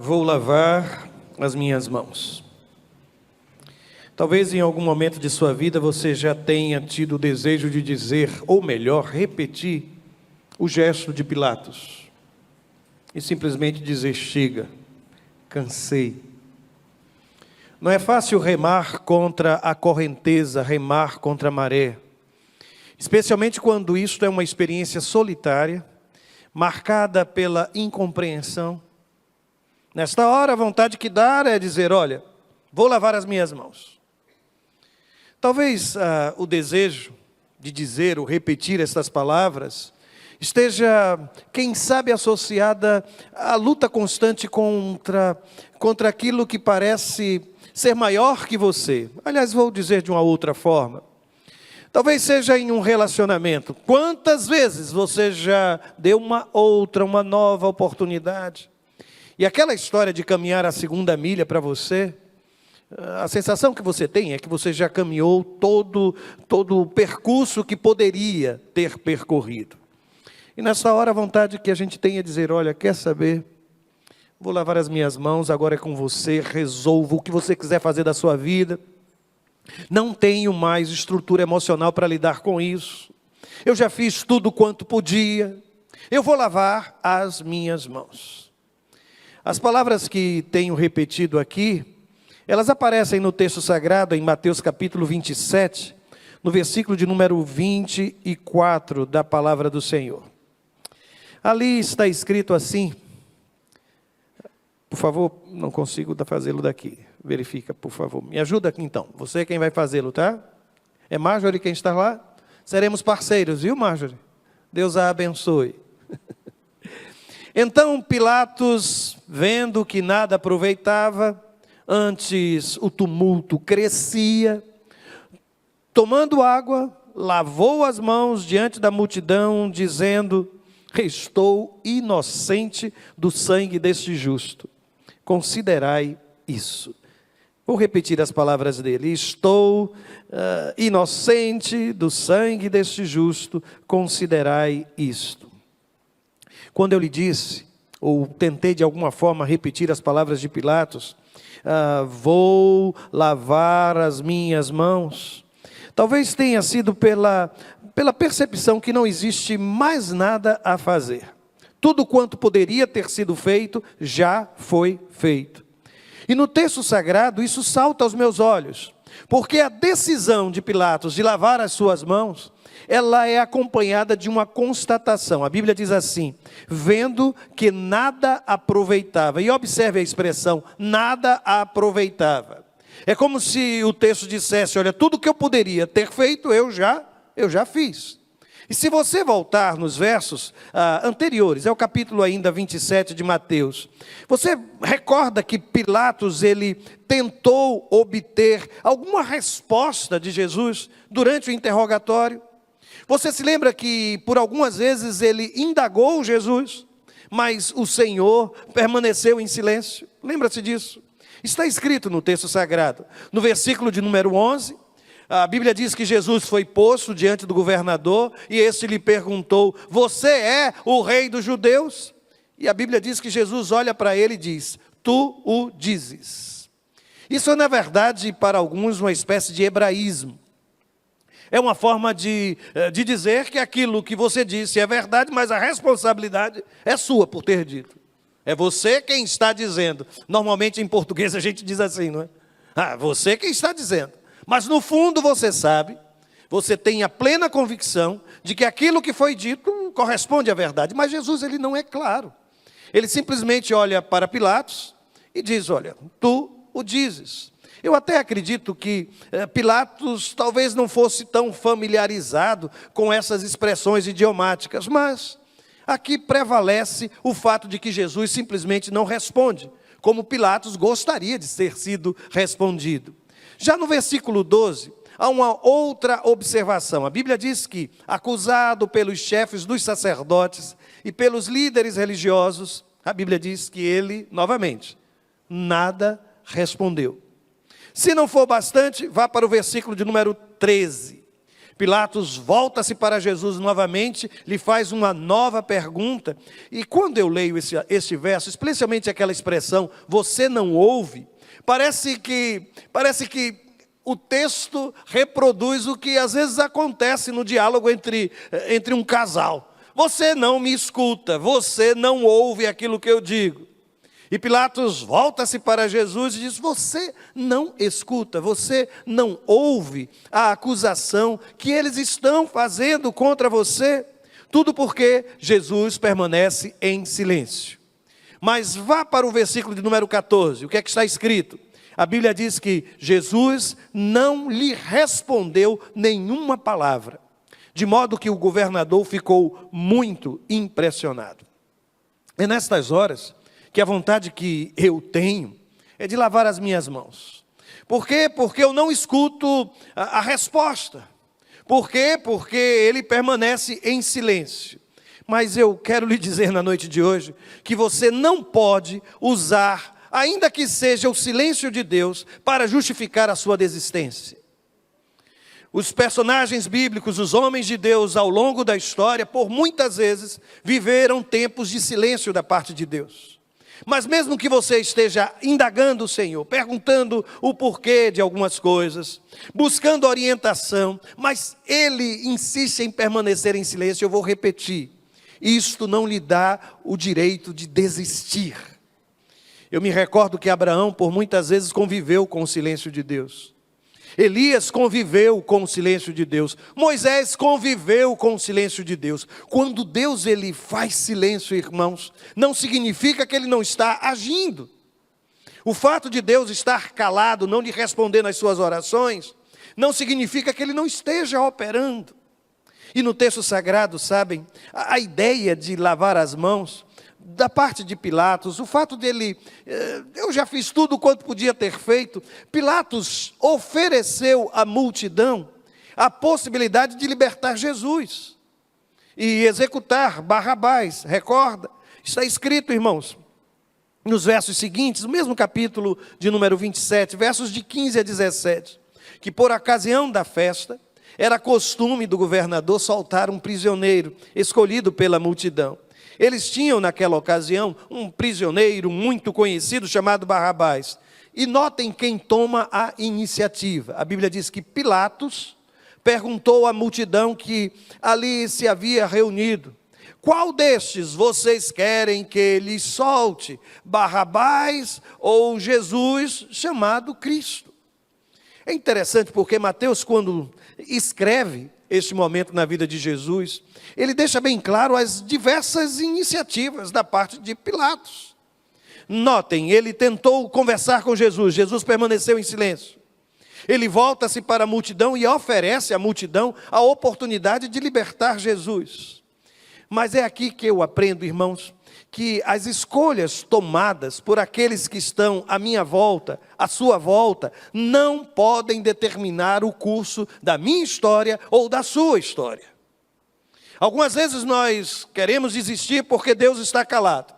vou lavar as minhas mãos. Talvez em algum momento de sua vida você já tenha tido o desejo de dizer, ou melhor, repetir o gesto de Pilatos. E simplesmente dizer, chega, cansei. Não é fácil remar contra a correnteza, remar contra a maré. Especialmente quando isso é uma experiência solitária, marcada pela incompreensão. Nesta hora, a vontade que dá é dizer, olha, vou lavar as minhas mãos. Talvez o desejo de dizer ou repetir estas palavras esteja, quem sabe, associada à luta constante contra aquilo que parece ser maior que você. Aliás, vou dizer de uma outra forma. Talvez seja em um relacionamento. Quantas vezes você já deu uma nova oportunidade? E aquela história de caminhar a segunda milha para você, a sensação que você tem é que você já caminhou todo o percurso que poderia ter percorrido. E nessa hora a vontade que a gente tem é dizer, olha, quer saber? Vou lavar as minhas mãos, agora é com você, resolva o que você quiser fazer da sua vida. Não tenho mais estrutura emocional para lidar com isso. Eu já fiz tudo quanto podia. Eu vou lavar as minhas mãos. As palavras que tenho repetido aqui, elas aparecem no texto sagrado em Mateus capítulo 27, no versículo de número 24 da palavra do Senhor. Ali está escrito assim, por favor, não consigo fazê-lo daqui, verifica, por favor, me ajuda aqui então, você é quem vai fazê-lo, tá? É Marjorie quem está lá? Seremos parceiros, viu, Marjorie? Deus a abençoe. Então Pilatos, vendo que nada aproveitava, antes o tumulto crescia, tomando água, lavou as mãos diante da multidão, dizendo, estou inocente do sangue deste justo, considerai isso. Vou repetir as palavras dele, estou inocente do sangue deste justo, considerai isto. Quando eu lhe disse, ou tentei de alguma forma repetir as palavras de Pilatos, vou lavar as minhas mãos, talvez tenha sido pela percepção que não existe mais nada a fazer. Tudo quanto poderia ter sido feito, já foi feito. E no texto sagrado, isso salta aos meus olhos, porque a decisão de Pilatos de lavar as suas mãos, ela é acompanhada de uma constatação. A Bíblia diz assim, vendo que nada aproveitava. E observe a expressão, nada aproveitava. É como se o texto dissesse, olha, tudo que eu poderia ter feito, eu já fiz. E se você voltar nos versos anteriores, é o capítulo ainda 27 de Mateus, você recorda que Pilatos, ele tentou obter alguma resposta de Jesus durante o interrogatório? Você se lembra que por algumas vezes ele indagou Jesus, mas o Senhor permaneceu em silêncio? Lembra-se disso? Está escrito no texto sagrado, no versículo de número 11, a Bíblia diz que Jesus foi posto diante do governador e este lhe perguntou, você é o rei dos judeus? E a Bíblia diz que Jesus olha para ele e diz, tu o dizes. Isso é, na verdade, para alguns, uma espécie de hebraísmo. É uma forma de dizer que aquilo que você disse é verdade, mas a responsabilidade é sua por ter dito. É você quem está dizendo. Normalmente em português a gente diz assim, não é? Você quem está dizendo. Mas no fundo você sabe, você tem a plena convicção de que aquilo que foi dito corresponde à verdade. Mas Jesus, ele não é claro. Ele simplesmente olha para Pilatos e diz, olha, tu o dizes. Eu até acredito que Pilatos talvez não fosse tão familiarizado com essas expressões idiomáticas, mas aqui prevalece o fato de que Jesus simplesmente não responde, como Pilatos gostaria de ter sido respondido. Já no versículo 12, há uma outra observação. A Bíblia diz que, acusado pelos chefes dos sacerdotes e pelos líderes religiosos, a Bíblia diz que ele, novamente, nada respondeu. Se não for bastante, vá para o versículo de número 13. Pilatos volta-se para Jesus novamente, lhe faz uma nova pergunta. E quando eu leio este verso, especialmente aquela expressão, você não ouve, parece que o texto reproduz o que às vezes acontece no diálogo entre um casal. Você não me escuta, você não ouve aquilo que eu digo. E Pilatos volta-se para Jesus e diz, você não escuta, você não ouve a acusação que eles estão fazendo contra você? Tudo porque Jesus permanece em silêncio. Mas vá para o versículo de número 14, o que é que está escrito? A Bíblia diz que Jesus não lhe respondeu nenhuma palavra, de modo que o governador ficou muito impressionado. É nestas horas que a vontade que eu tenho é de lavar as minhas mãos. Por quê? Porque eu não escuto a resposta. Por quê? Porque ele permanece em silêncio. Mas eu quero lhe dizer na noite de hoje que você não pode usar, ainda que seja o silêncio de Deus, para justificar a sua desistência. Os personagens bíblicos, os homens de Deus ao longo da história, por muitas vezes, viveram tempos de silêncio da parte de Deus. Mas mesmo que você esteja indagando o Senhor, perguntando o porquê de algumas coisas, buscando orientação, mas Ele insiste em permanecer em silêncio, eu vou repetir, isto não lhe dá o direito de desistir. Eu me recordo que Abraão por muitas vezes conviveu com o silêncio de Deus. Elias conviveu com o silêncio de Deus. Moisés conviveu com o silêncio de Deus. Quando Deus ele faz silêncio, irmãos, não significa que ele não está agindo. O fato de Deus estar calado, não lhe responder nas suas orações, não significa que ele não esteja operando. E no texto sagrado, sabem, a ideia de lavar as mãos, da parte de Pilatos, o fato dele, eu já fiz tudo quanto podia ter feito, Pilatos ofereceu à multidão a possibilidade de libertar Jesus e executar Barrabás, recorda? Está escrito, irmãos, nos versos seguintes, no mesmo capítulo de número 27, versos de 15 a 17, que por ocasião da festa, era costume do governador soltar um prisioneiro escolhido pela multidão. Eles tinham naquela ocasião um prisioneiro muito conhecido chamado Barrabás. E notem quem toma a iniciativa. A Bíblia diz que Pilatos perguntou à multidão que ali se havia reunido: qual destes vocês querem que lhes solte? Barrabás ou Jesus chamado Cristo? É interessante porque Mateus, quando escreve este momento na vida de Jesus, ele deixa bem claro as diversas iniciativas da parte de Pilatos. Notem, ele tentou conversar com Jesus, Jesus permaneceu em silêncio. Ele volta-se para a multidão e oferece à multidão a oportunidade de libertar Jesus. Mas é aqui que eu aprendo, irmãos, que as escolhas tomadas por aqueles que estão à minha volta, à sua volta, não podem determinar o curso da minha história ou da sua história. Algumas vezes nós queremos desistir porque Deus está calado.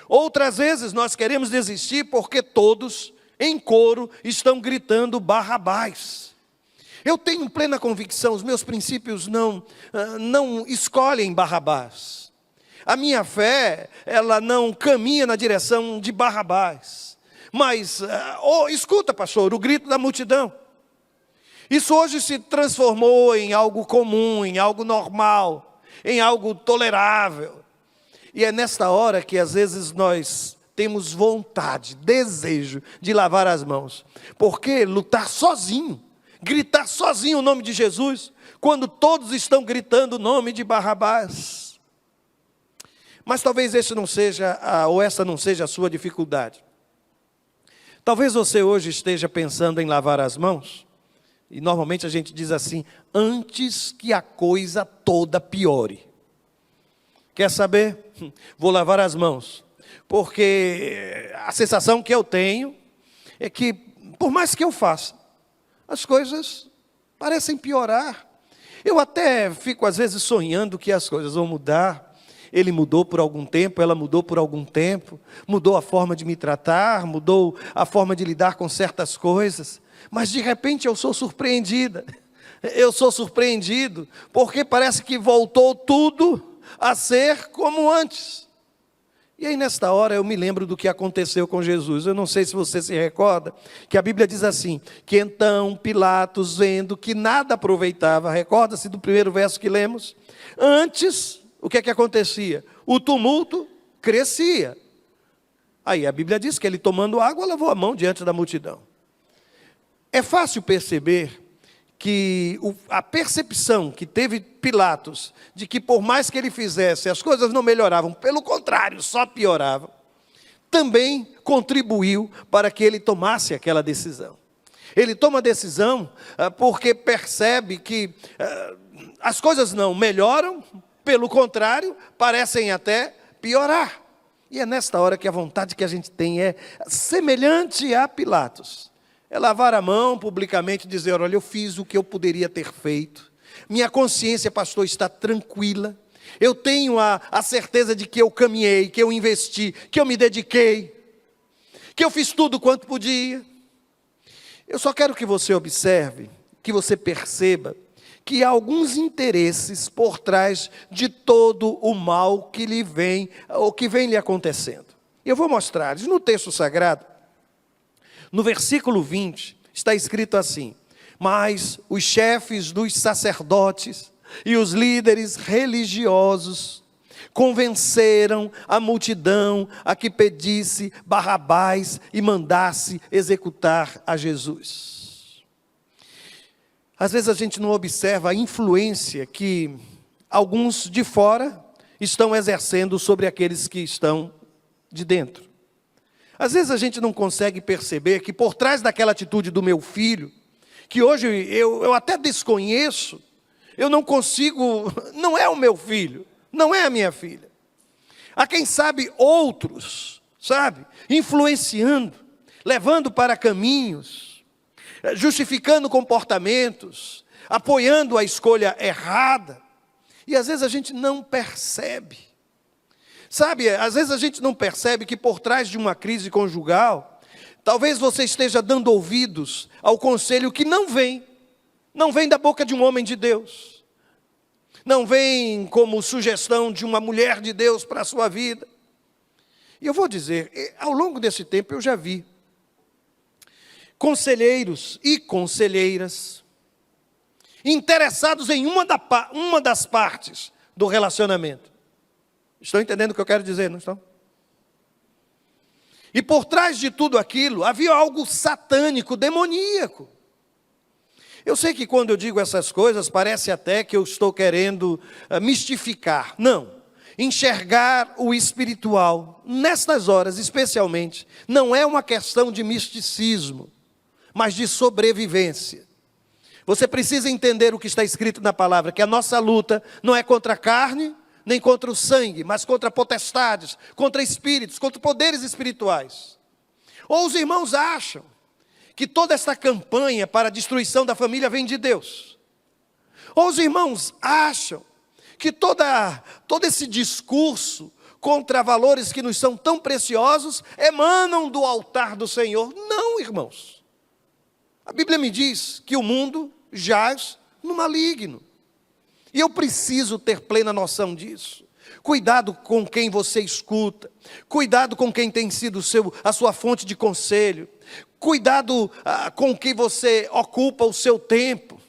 Outras vezes nós queremos desistir porque todos, em coro, estão gritando Barrabás. Eu tenho plena convicção, os meus princípios não escolhem Barrabás. A minha fé, ela não caminha na direção de Barrabás. Mas, escuta, pastor, o grito da multidão. Isso hoje se transformou em algo comum, em algo normal, em algo tolerável. E é nesta hora que às vezes nós temos vontade, desejo de lavar as mãos. Porque lutar sozinho, gritar sozinho o nome de Jesus, quando todos estão gritando o nome de Barrabás. Mas talvez essa não seja a sua dificuldade. Talvez você hoje esteja pensando em lavar as mãos, e normalmente a gente diz assim, antes que a coisa toda piore. Quer saber? Vou lavar as mãos, porque a sensação que eu tenho é que, por mais que eu faça, as coisas parecem piorar. Eu até fico às vezes sonhando que as coisas vão mudar. Ele mudou por algum tempo, ela mudou por algum tempo, mudou a forma de me tratar, mudou a forma de lidar com certas coisas, mas de repente eu sou surpreendida. eu sou surpreendido, porque parece que voltou tudo a ser como antes. E aí nesta hora eu me lembro do que aconteceu com Jesus. Eu não sei se você se recorda, que a Bíblia diz assim, que então Pilatos, vendo que nada aproveitava, recorda-se do primeiro verso que lemos? Antes, o que é que acontecia? O tumulto crescia. Aí a Bíblia diz que ele, tomando água, lavou a mão diante da multidão. É fácil perceber que a percepção que teve Pilatos, de que por mais que ele fizesse, as coisas não melhoravam, pelo contrário, só pioravam, também contribuiu para que ele tomasse aquela decisão. Ele toma a decisão porque percebe que as coisas não melhoram, pelo contrário, parecem até piorar. E é nesta hora que a vontade que a gente tem é semelhante a Pilatos. É lavar a mão publicamente e dizer, olha, eu fiz o que eu poderia ter feito. Minha consciência, pastor, está tranquila. Eu tenho a certeza de que eu caminhei, que eu investi, que eu me dediquei, que eu fiz tudo quanto podia. Eu só quero que você observe, que você perceba, que há alguns interesses por trás de todo o mal que lhe vem, ou que vem lhe acontecendo. Eu vou mostrar, no texto sagrado, no versículo 20, está escrito assim, mas os chefes dos sacerdotes e os líderes religiosos convenceram a multidão a que pedisse Barrabás e mandasse executar a Jesus. Às vezes a gente não observa a influência que alguns de fora estão exercendo sobre aqueles que estão de dentro. Às vezes a gente não consegue perceber que por trás daquela atitude do meu filho, que hoje eu até desconheço, eu não consigo, não é o meu filho, não é a minha filha. Há quem sabe outros, sabe, influenciando, levando para caminhos, justificando comportamentos, apoiando a escolha errada. E às vezes a gente não percebe. Sabe, às vezes a gente não percebe que por trás de uma crise conjugal, talvez você esteja dando ouvidos ao conselho que não vem da boca de um homem de Deus, não vem como sugestão de uma mulher de Deus para a sua vida. E eu vou dizer, ao longo desse tempo eu já vi conselheiros e conselheiras interessados em uma das partes do relacionamento. Estão entendendo o que eu quero dizer, não estão? E por trás de tudo aquilo, havia algo satânico, demoníaco. Eu sei que quando eu digo essas coisas, parece até que eu estou querendo mistificar. Não. Enxergar o espiritual, nestas horas especialmente, não é uma questão de misticismo, mas de sobrevivência. Você precisa entender o que está escrito na palavra, que a nossa luta não é contra a carne, nem contra o sangue, mas contra potestades, contra espíritos, contra poderes espirituais. Ou os irmãos acham que toda esta campanha para a destruição da família vem de Deus. Ou os irmãos acham que todo esse discurso contra valores que nos são tão preciosos emanam do altar do Senhor. Não, irmãos. A Bíblia me diz que o mundo jaz no maligno. E eu preciso ter plena noção disso. Cuidado com quem você escuta. Cuidado com quem tem sido a sua fonte de conselho. Cuidado com quem você ocupa o seu tempo.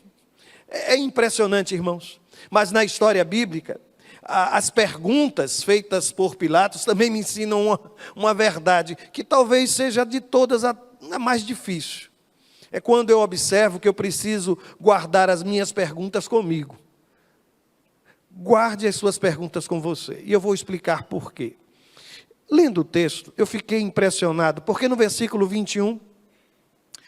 É impressionante, irmãos. Mas na história bíblica, as perguntas feitas por Pilatos também me ensinam uma verdade, que talvez seja de todas a mais difícil. É quando eu observo que eu preciso guardar as minhas perguntas comigo. Guarde as suas perguntas com você. E eu vou explicar por quê. Lendo o texto, eu fiquei impressionado, porque no versículo 21,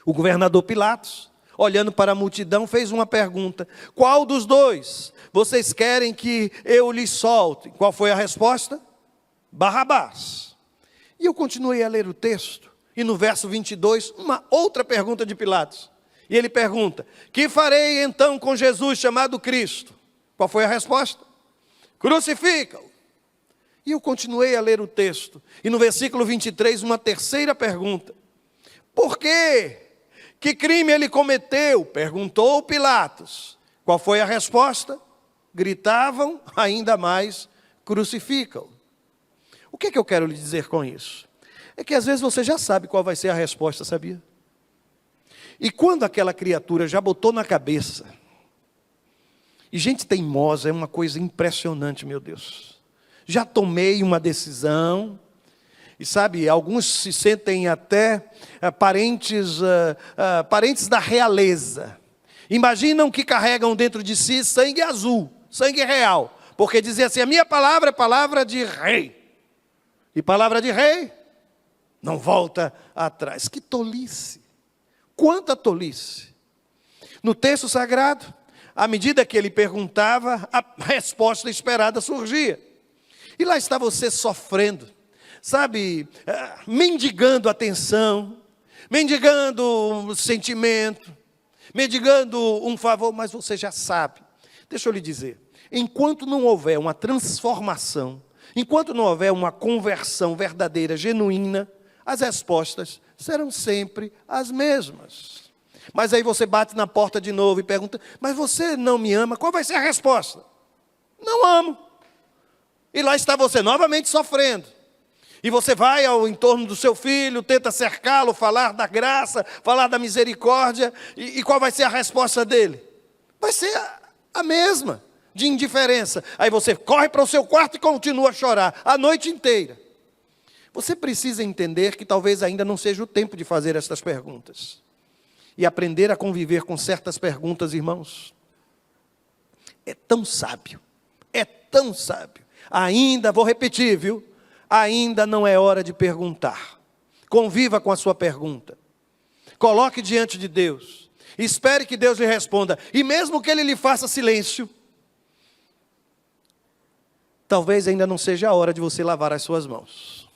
o governador Pilatos, olhando para a multidão, fez uma pergunta: qual dos dois vocês querem que eu lhes solte? Qual foi a resposta? Barrabás. E eu continuei a ler o texto, e no verso 22, uma outra pergunta de Pilatos. E ele pergunta: que farei então com Jesus chamado Cristo? Qual foi a resposta? Crucifica-o. E eu continuei a ler o texto. E no versículo 23, uma terceira pergunta. Por quê? Que crime ele cometeu? Perguntou Pilatos. Qual foi a resposta? Gritavam, ainda mais, crucificam. O que eu quero lhe dizer com isso? É que às vezes você já sabe qual vai ser a resposta, sabia? E quando aquela criatura já botou na cabeça, e gente teimosa é uma coisa impressionante, meu Deus. Já tomei uma decisão, e sabe, alguns se sentem até parentes da realeza. Imaginam que carregam dentro de si sangue azul, sangue real. Porque dizem assim, a minha palavra é palavra de rei. E palavra de rei não volta atrás. Que tolice! Quanta tolice! No texto sagrado, à medida que ele perguntava, a resposta esperada surgia. E lá está você sofrendo, sabe, mendigando atenção, mendigando sentimento, mendigando um favor, mas você já sabe. Deixa eu lhe dizer, enquanto não houver uma transformação, enquanto não houver uma conversão verdadeira, genuína, as respostas serão sempre as mesmas. Mas aí você bate na porta de novo e pergunta, mas você não me ama? Qual vai ser a resposta? Não amo. E lá está você novamente sofrendo. E você vai ao entorno do seu filho, tenta cercá-lo, falar da graça, falar da misericórdia. E qual vai ser a resposta dele? Vai ser a mesma, de indiferença. Aí você corre para o seu quarto e continua a chorar a noite inteira. Você precisa entender que talvez ainda não seja o tempo de fazer estas perguntas. E aprender a conviver com certas perguntas, irmãos, é tão sábio, é tão sábio. Ainda, vou repetir, viu? Ainda não é hora de perguntar. Conviva com a sua pergunta. Coloque diante de Deus. Espere que Deus lhe responda. E mesmo que Ele lhe faça silêncio, talvez ainda não seja a hora de você lavar as suas mãos.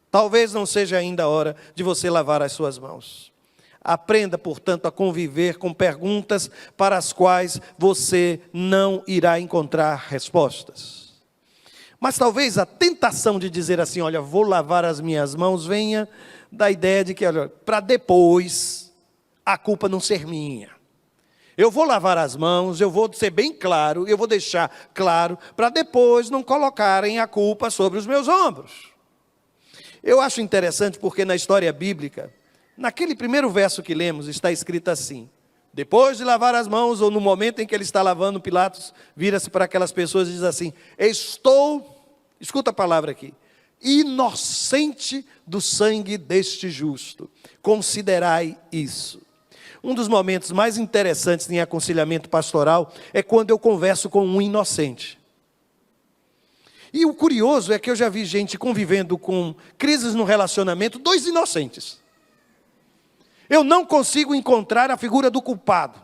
Talvez não seja ainda a hora de você lavar as suas mãos. Aprenda, portanto, a conviver com perguntas para as quais você não irá encontrar respostas. Mas talvez a tentação de dizer assim, olha, vou lavar as minhas mãos, venha da ideia de que, olha, para depois a culpa não ser minha. Eu vou lavar as mãos, eu vou ser bem claro, eu vou deixar claro, para depois não colocarem a culpa sobre os meus ombros. Eu acho interessante porque na história bíblica, naquele primeiro verso que lemos, está escrito assim, depois de lavar as mãos, ou no momento em que ele está lavando, Pilatos vira-se para aquelas pessoas e diz assim, escuta a palavra aqui, inocente do sangue deste justo, considerai isso. Um dos momentos mais interessantes em aconselhamento pastoral é quando eu converso com um inocente. E o curioso é que eu já vi gente convivendo com crises no relacionamento, dois inocentes. Eu não consigo encontrar a figura do culpado.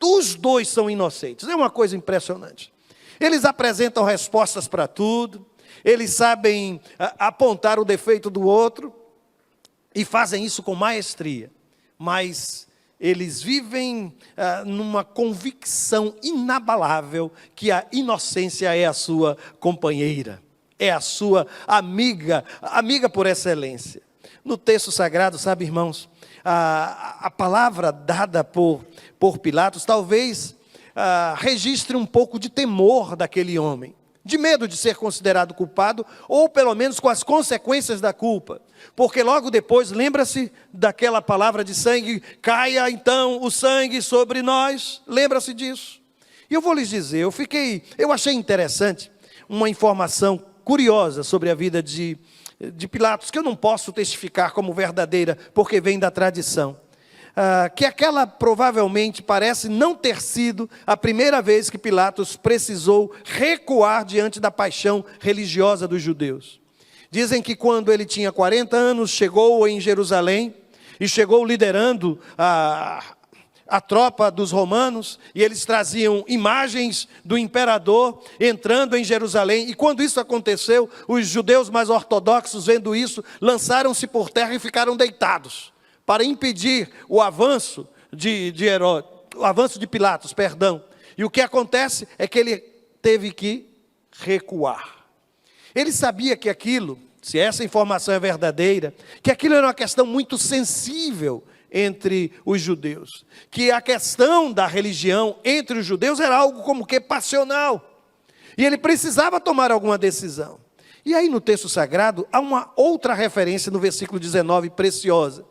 Os dois são inocentes. É uma coisa impressionante. Eles apresentam respostas para tudo. Eles sabem apontar o defeito do outro. E fazem isso com maestria. Mas eles vivem numa convicção inabalável que a inocência é a sua companheira. É a sua amiga por excelência. No texto sagrado, sabe, irmãos, a palavra dada por Pilatos talvez registre um pouco de temor daquele homem, de medo de ser considerado culpado, ou pelo menos com as consequências da culpa, porque logo depois, lembra-se daquela palavra de sangue, caia então o sangue sobre nós, lembra-se disso? E eu vou lhes dizer, eu achei interessante uma informação curiosa sobre a vida de Pilatos, que eu não posso testificar como verdadeira, porque vem da tradição. Que aquela provavelmente parece não ter sido a primeira vez que Pilatos precisou recuar diante da paixão religiosa dos judeus. Dizem que quando ele tinha 40 anos, chegou em Jerusalém, e chegou liderando a tropa dos romanos, e eles traziam imagens do imperador entrando em Jerusalém, e quando isso aconteceu, os judeus mais ortodoxos, vendo isso, lançaram-se por terra e ficaram deitados, para impedir o avanço de Pilatos, perdão. E o que acontece é que ele teve que recuar. Ele sabia que aquilo, se essa informação é verdadeira, que aquilo era uma questão muito sensível entre os judeus, que a questão da religião entre os judeus era algo como que passional, e ele precisava tomar alguma decisão. E aí no texto sagrado há uma outra referência no versículo 19, preciosa.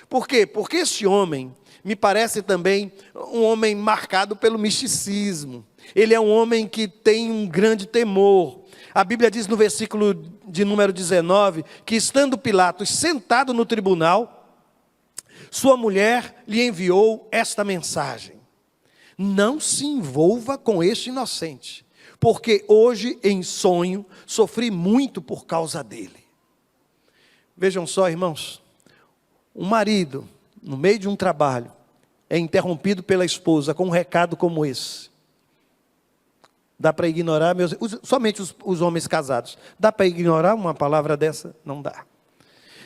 Por quê? Porque esse homem me parece também um homem marcado pelo misticismo. Ele é um homem que tem um grande temor. A Bíblia diz no versículo de número 19, que estando Pilatos sentado no tribunal, sua mulher lhe enviou esta mensagem: não se envolva com este inocente, porque hoje em sonho sofri muito por causa dele. Vejam só, irmãos, um marido, no meio de um trabalho, é interrompido pela esposa com um recado como esse. Dá para ignorar, somente os homens casados, dá para ignorar uma palavra dessa? Não dá.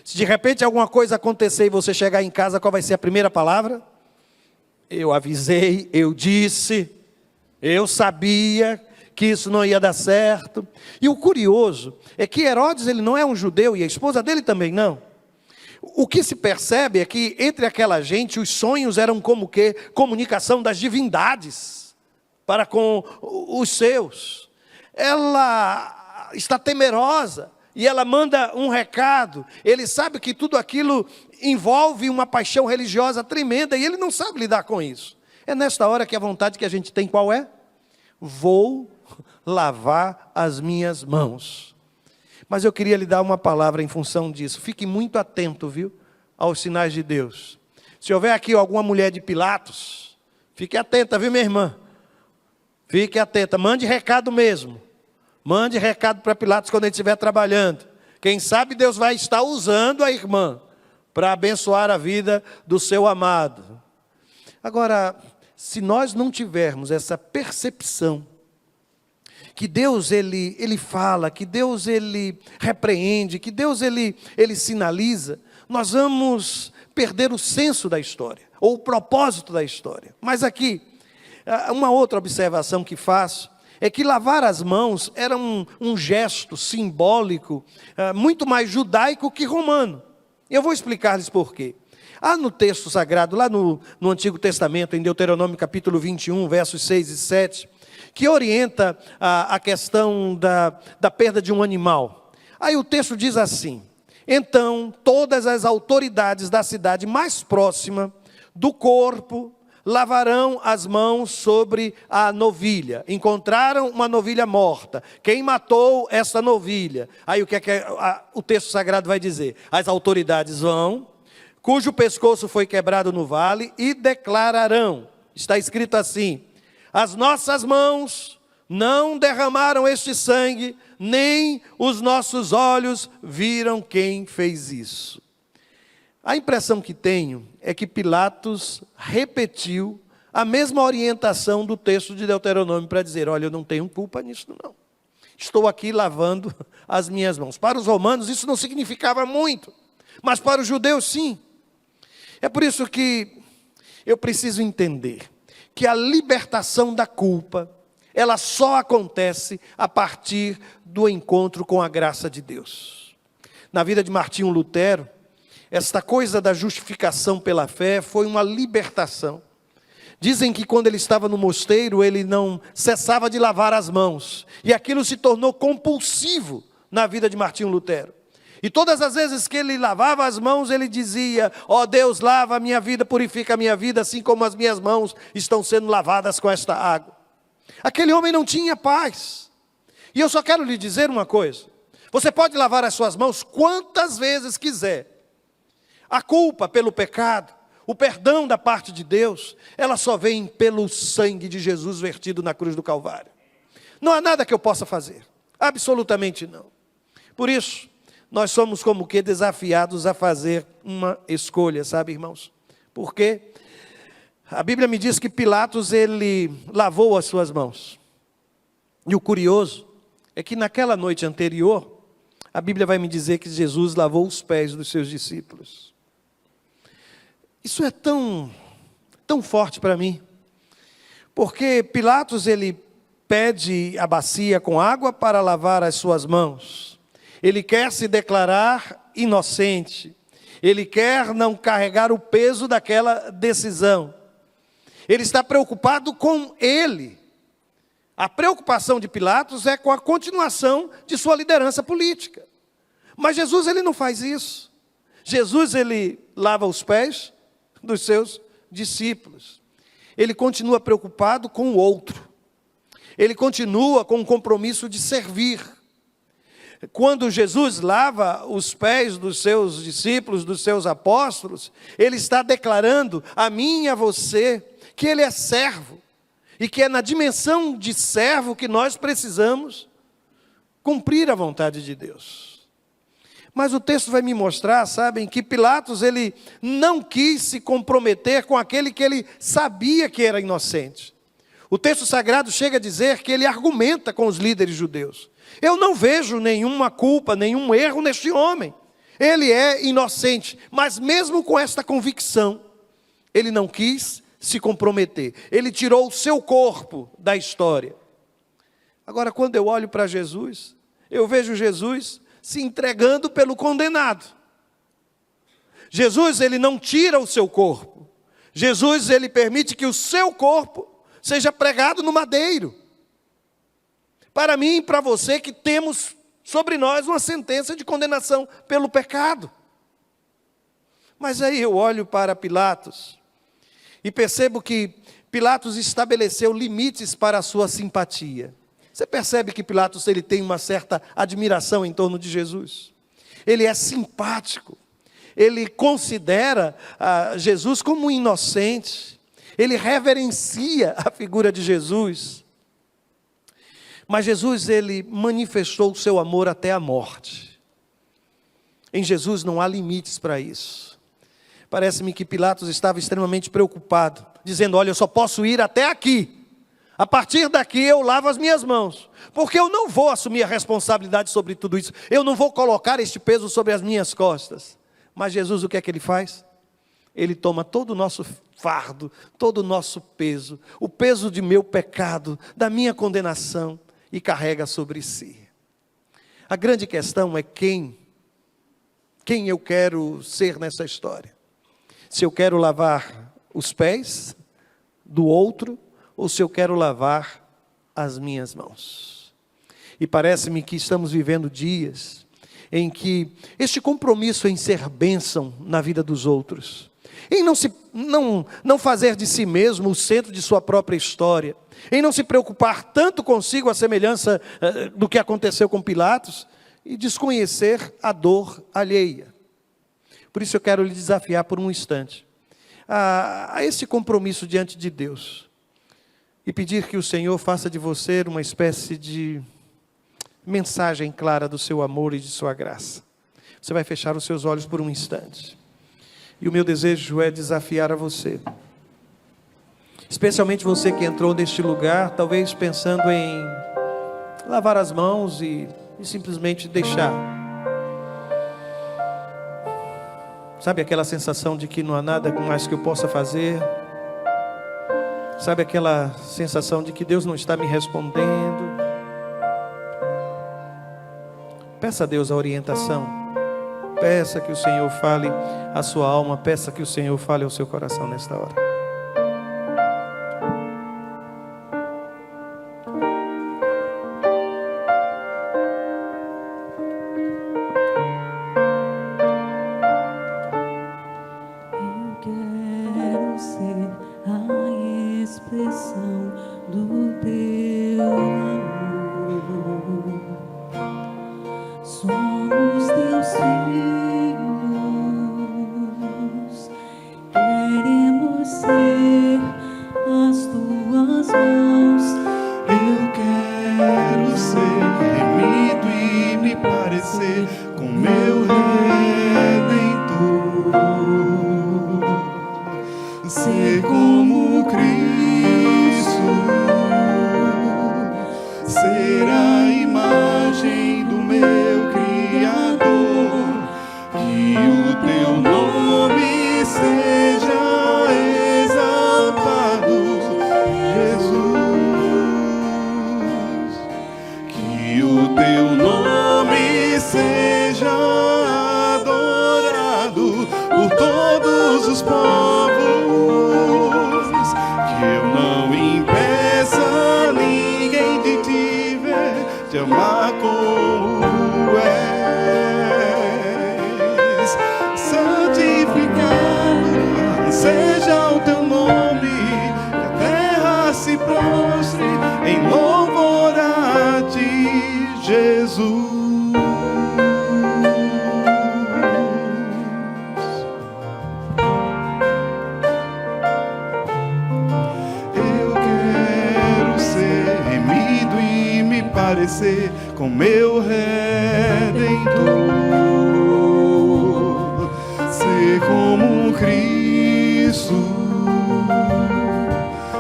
Se de repente alguma coisa acontecer e você chegar em casa, qual vai ser a primeira palavra? Eu avisei, eu disse, eu sabia que isso não ia dar certo. E o curioso é que Herodes, ele não é um judeu, e a esposa dele também não. O que se percebe é que entre aquela gente, os sonhos eram como que comunicação das divindades para com os seus. Ela está temerosa, e ela manda um recado. Ele sabe que tudo aquilo envolve uma paixão religiosa tremenda, e ele não sabe lidar com isso. É nesta hora que a vontade que a gente tem, qual é? Vou lavar as minhas mãos. Mas eu queria lhe dar uma palavra em função disso. Fique muito atento, viu, aos sinais de Deus. Se houver aqui alguma mulher de Pilatos, fique atenta, viu, minha irmã? Fique atenta, mande recado mesmo. Mande recado para Pilatos quando ele estiver trabalhando. Quem sabe Deus vai estar usando a irmã para abençoar a vida do seu amado. Agora, se nós não tivermos essa percepção, que Deus ele fala, que Deus ele repreende, que Deus ele sinaliza, nós vamos perder o senso da história, ou o propósito da história. Mas aqui, uma outra observação que faço, é que lavar as mãos era um gesto simbólico, muito mais judaico que romano. Eu vou explicar-lhes por quê. Há no texto sagrado, lá no Antigo Testamento, em Deuteronômio capítulo 21, versos 6 e 7, que orienta a questão da perda de um animal. Aí o texto diz assim: então todas as autoridades da cidade mais próxima do corpo lavarão as mãos sobre a novilha. Encontraram uma novilha morta. Quem matou essa novilha? Aí o que é que o texto sagrado vai dizer? As autoridades vão, cujo pescoço foi quebrado no vale, e declararão. Está escrito assim: as nossas mãos não derramaram este sangue, nem os nossos olhos viram quem fez isso. A impressão que tenho é que Pilatos repetiu a mesma orientação do texto de Deuteronômio para dizer: olha, eu não tenho culpa nisso não. Estou aqui lavando as minhas mãos. Para os romanos isso não significava muito, mas para os judeus sim. É por isso que eu preciso entender que a libertação da culpa, ela só acontece a partir do encontro com a graça de Deus. Na vida de Martinho Lutero, esta coisa da justificação pela fé foi uma libertação. Dizem que quando ele estava no mosteiro, ele não cessava de lavar as mãos. E aquilo se tornou compulsivo na vida de Martinho Lutero. E todas as vezes que ele lavava as mãos, ele dizia: ó Deus, lava a minha vida, purifica a minha vida, assim como as minhas mãos estão sendo lavadas com esta água. Aquele homem não tinha paz. E eu só quero lhe dizer uma coisa: você pode lavar as suas mãos quantas vezes quiser. A culpa pelo pecado, o perdão da parte de Deus, ela só vem pelo sangue de Jesus vertido na cruz do Calvário. Não há nada que eu possa fazer, absolutamente não. Por isso, nós somos como que desafiados a fazer uma escolha, sabe, irmãos? Porque a Bíblia me diz que Pilatos, ele lavou as suas mãos. E o curioso é que naquela noite anterior, a Bíblia vai me dizer que Jesus lavou os pés dos seus discípulos. Isso é tão forte para mim, porque Pilatos, ele pede a bacia com água para lavar as suas mãos. Ele quer se declarar inocente. Ele quer não carregar o peso daquela decisão. Ele está preocupado com ele. A preocupação de Pilatos é com a continuação de sua liderança política. Mas Jesus, ele não faz isso. Jesus, ele lava os pés dos seus discípulos. Ele continua preocupado com o outro. Ele continua com o compromisso de servir. Quando Jesus lava os pés dos seus discípulos, dos seus apóstolos, ele está declarando a mim e a você que ele é servo. E que é na dimensão de servo que nós precisamos cumprir a vontade de Deus. Mas o texto vai me mostrar, sabem, que Pilatos, ele não quis se comprometer com aquele que ele sabia que era inocente. O texto sagrado chega a dizer que ele argumenta com os líderes judeus. Eu não vejo nenhuma culpa, nenhum erro neste homem. Ele é inocente, mas mesmo com esta convicção, ele não quis se comprometer. Ele tirou o seu corpo da história. Agora, quando eu olho para Jesus, eu vejo Jesus se entregando pelo condenado. Jesus, ele não tira o seu corpo. Jesus, ele permite que o seu corpo seja pregado no madeiro. Para mim e para você que temos sobre nós uma sentença de condenação pelo pecado. Mas aí eu olho para Pilatos e percebo que Pilatos estabeleceu limites para a sua simpatia. Você percebe que Pilatos, ele tem uma certa admiração em torno de Jesus. Ele é simpático. Ele considera Jesus como um inocente. Ele reverencia a figura de Jesus. Mas Jesus, ele manifestou o seu amor até a morte. Em Jesus não há limites para isso. Parece-me que Pilatos estava extremamente preocupado, dizendo, olha, eu só posso ir até aqui. A partir daqui eu lavo as minhas mãos, porque eu não vou assumir a responsabilidade sobre tudo isso. Eu não vou colocar este peso sobre as minhas costas. Mas Jesus, o que é que ele faz? Ele toma todo o nosso fardo, todo o nosso peso, o peso de meu pecado, da minha condenação, e carrega sobre si. A grande questão é quem eu quero ser nessa história. Se eu quero lavar os pés do outro, ou se eu quero lavar as minhas mãos. E parece-me que estamos vivendo dias em que este compromisso em ser bênção na vida dos outros, em não fazer de si mesmo o centro de sua própria história, em não se preocupar tanto consigo a semelhança do que aconteceu com Pilatos, e desconhecer a dor alheia. Por isso eu quero lhe desafiar por um instante a esse compromisso diante de Deus, e pedir que o Senhor faça de você uma espécie de mensagem clara do seu amor e de sua graça. Você vai fechar os seus olhos por um instante. E o meu desejo é desafiar a você. Especialmente você que entrou neste lugar, talvez pensando em lavar as mãos e simplesmente deixar. Sabe aquela sensação de que não há nada mais que eu possa fazer? Sabe aquela sensação de que Deus não está me respondendo? Peça a Deus a orientação. Peça que o Senhor fale à sua alma. Peça que o Senhor fale ao seu coração nesta hora. Teu nome seja adorado. seja o teu nome, que a terra se prostre em louvor a ti, Jesus. Eu quero ser remido e me parecer com meu Redentor, ser como Cristo,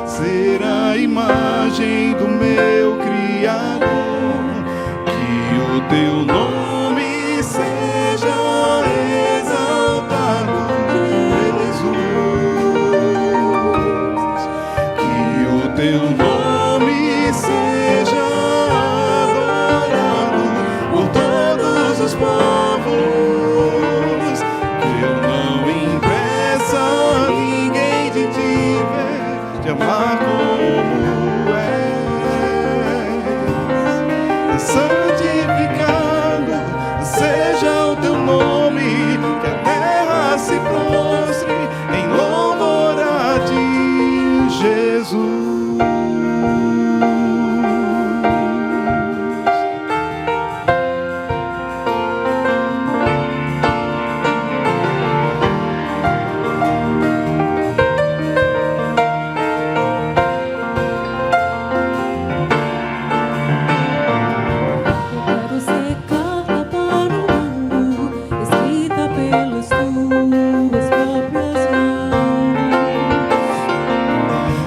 ser a imagem do meu Criador, que o teu nome seja exaltado, Jesus, que o teu nome seja adorado por todos os povos, que eu não impeça ninguém de te ver, de amar como és, santificado seja o teu nome, que a terra se prostre em louvor a ti, Jesus.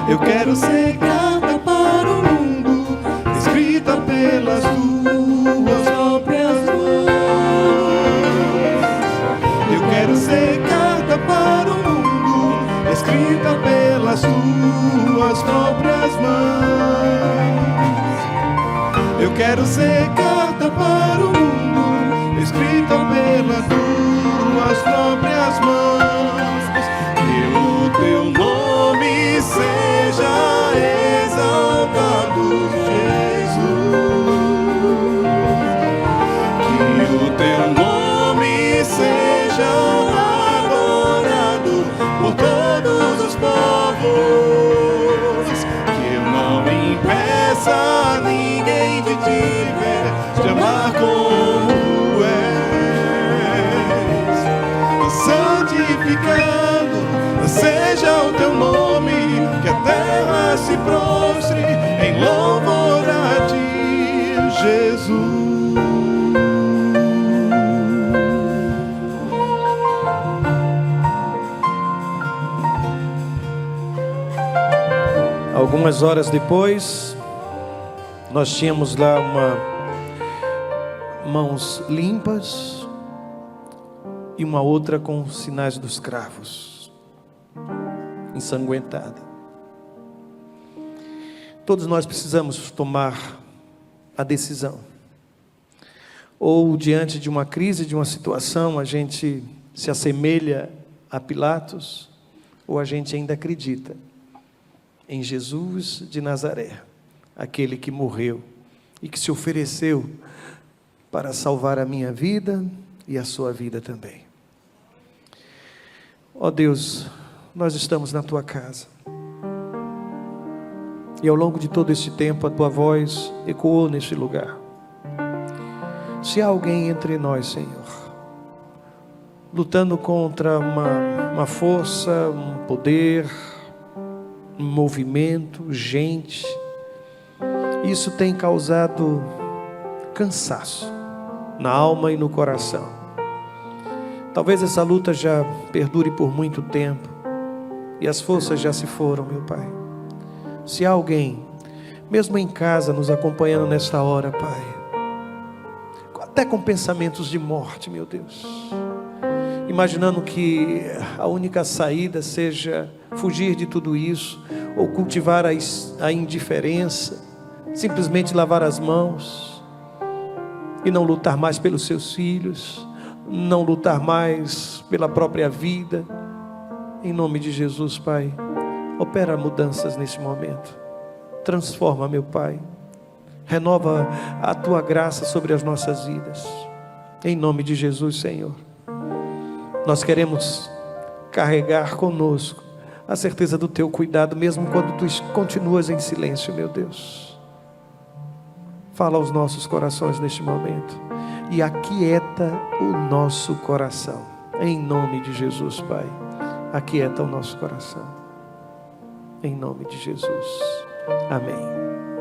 Eu quero ser carta para o mundo, escrita pelas tuas próprias mãos. Eu quero ser carta para o mundo, escrita pelas tuas próprias mãos. Eu quero ser carta para o mundo, escrita pelas tuas próprias mãos. Que o teu nome seja exaltado, Jesus. Que o teu nome seja adorado por todos os povos. Que eu não impeça ninguém de te ver, de amar como és, santificado seja o teu nome, que a terra se prostre em louvor a ti, Jesus. Algumas horas depois, nós tínhamos lá mãos limpas e uma outra com sinais dos cravos, ensanguentada. Todos nós precisamos tomar a decisão. Ou diante de uma crise, de uma situação, a gente se assemelha a Pilatos, ou a gente ainda acredita em Jesus de Nazaré, aquele que morreu e que se ofereceu para salvar a minha vida e a sua vida também. Ó Deus, nós estamos na tua casa. E ao longo de todo esse tempo a tua voz ecoou neste lugar. Se há alguém entre nós, Senhor, lutando contra uma força, um poder, um movimento, gente, isso tem causado cansaço na alma e no coração. Talvez essa luta já perdure por muito tempo e as forças já se foram, meu Pai. Se há alguém, mesmo em casa, nos acompanhando nesta hora, Pai, até com pensamentos de morte, meu Deus, imaginando que a única saída seja fugir de tudo isso, ou cultivar a indiferença, simplesmente lavar as mãos e não lutar mais pelos seus filhos, não lutar mais pela própria vida. Em nome de Jesus, Pai, opera mudanças nesse momento. Transforma, meu Pai. Renova a tua graça sobre as nossas vidas. Em nome de Jesus, Senhor. Nós queremos carregar conosco a certeza do teu cuidado, mesmo quando tu continuas em silêncio, meu Deus. Fala aos nossos corações neste momento e aquieta o nosso coração, em nome de Jesus, Pai. Aquieta o nosso coração, em nome de Jesus. Amém.